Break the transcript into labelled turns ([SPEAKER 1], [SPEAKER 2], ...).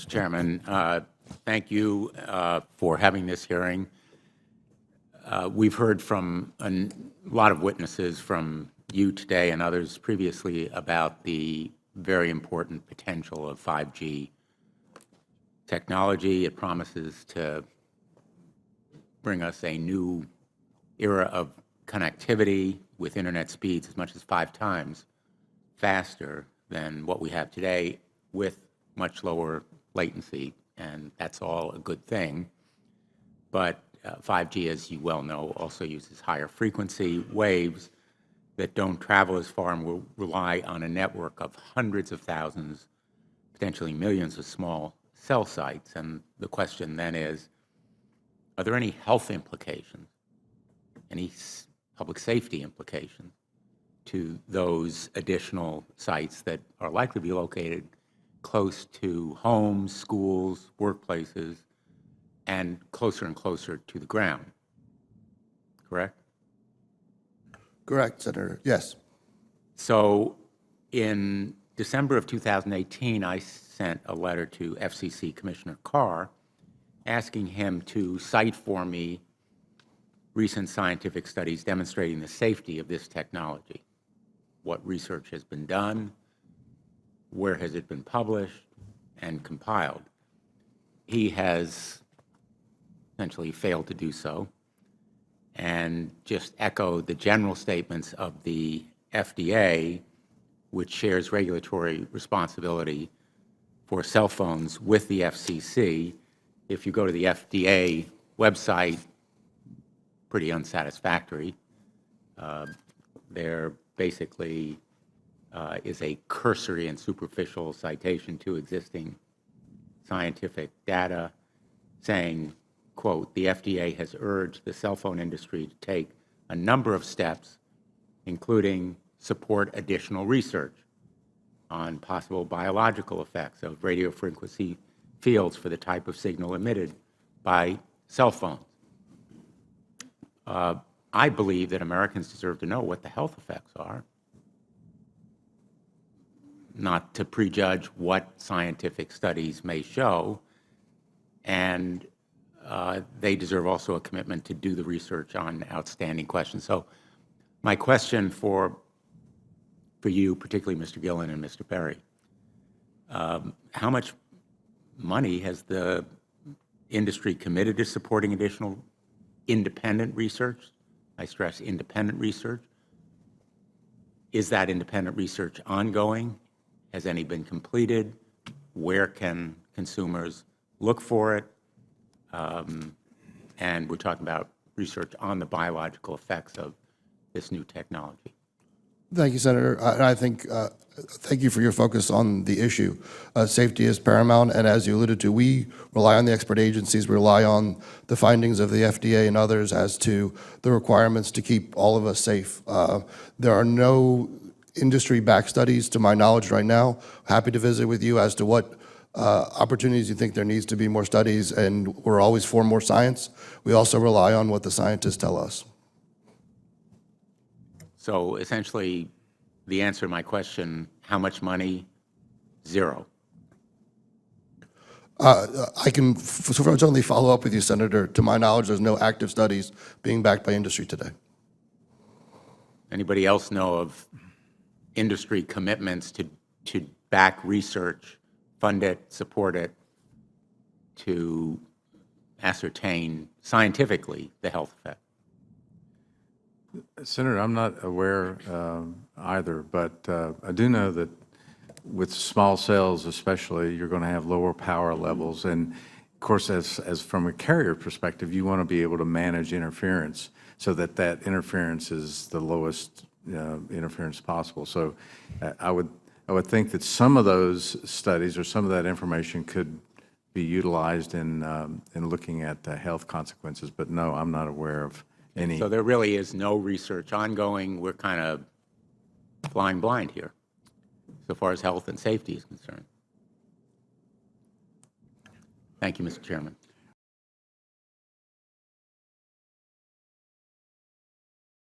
[SPEAKER 1] Mr. Chairman. Thank you for having this hearing. We've heard from a lot of witnesses from you today and others previously about the very important potential of 5G technology. It promises to bring us a new era of connectivity with internet speeds as much as 5 times faster than what we have today, with much lower latency, and that's all a good thing. But 5G, as you well know, also uses higher frequency waves that don't travel as far and will rely on a network of hundreds of thousands, potentially millions of small cell sites. And the question then is, are there any health implications, any public safety implications to those additional sites that are likely to be located close to homes, schools, workplaces, and closer to the ground? Correct?
[SPEAKER 2] Correct, Senator. Yes.
[SPEAKER 1] So in December of 2018, I sent a letter to FCC Commissioner Carr asking him to cite for me recent scientific studies demonstrating the safety of this technology. What research has been done, where has it been published and compiled? He has essentially failed to do so, and just echoed the general statements of the FDA, which shares regulatory responsibility for cell phones with the FCC. If you go to the FDA website, pretty unsatisfactory. There basically is a cursory and superficial citation to existing scientific data saying, quote, "The FDA has urged the cell phone industry to take a number of steps, including support additional research on possible biological effects of radio frequency fields for the type of signal emitted by cell phones." I believe that Americans deserve to know what the health effects are, not to prejudge what scientific studies may show, and they deserve also a commitment to do the research on outstanding questions. So my question for you, particularly Mr. Gillen and Mr. Perry, how much money has the industry committed to supporting additional independent research? I stress independent research. Is that independent research ongoing? Has any been completed? Where can consumers look for it? And we're talking about research on the biological effects of this new technology.
[SPEAKER 2] Thank you, Senator. I think, thank you for your focus on the issue. Safety is paramount, and as you alluded to, we rely on the expert agencies, we rely on the findings of the FDA and others as to the requirements to keep all of us safe. There are no industry-backed studies, to my knowledge right now. Happy to visit with you as to what opportunities you think there needs to be more studies, and we're always for more science. We also rely on what the scientists tell us.
[SPEAKER 1] So essentially, the answer to my question, how much money? Zero.
[SPEAKER 2] I can certainly follow up with you, Senator. To my knowledge, there's no active studies being backed by industry today.
[SPEAKER 1] Anybody else know of industry commitments to back research, fund it, support it, to ascertain scientifically the health effect?
[SPEAKER 3] Senator, I'm not aware either, but I do know that with small cells especially, you're going to have lower power levels. And of course, as from a carrier perspective, you want to be able to manage interference so that that interference is the lowest interference possible. So I would think that some of those studies or some of that information could be utilized in looking at the health consequences. But no, I'm not aware of any.
[SPEAKER 1] So there really is no research ongoing. We're kind of flying blind here, so far as health and safety is concerned. Thank you, Mr. Chairman.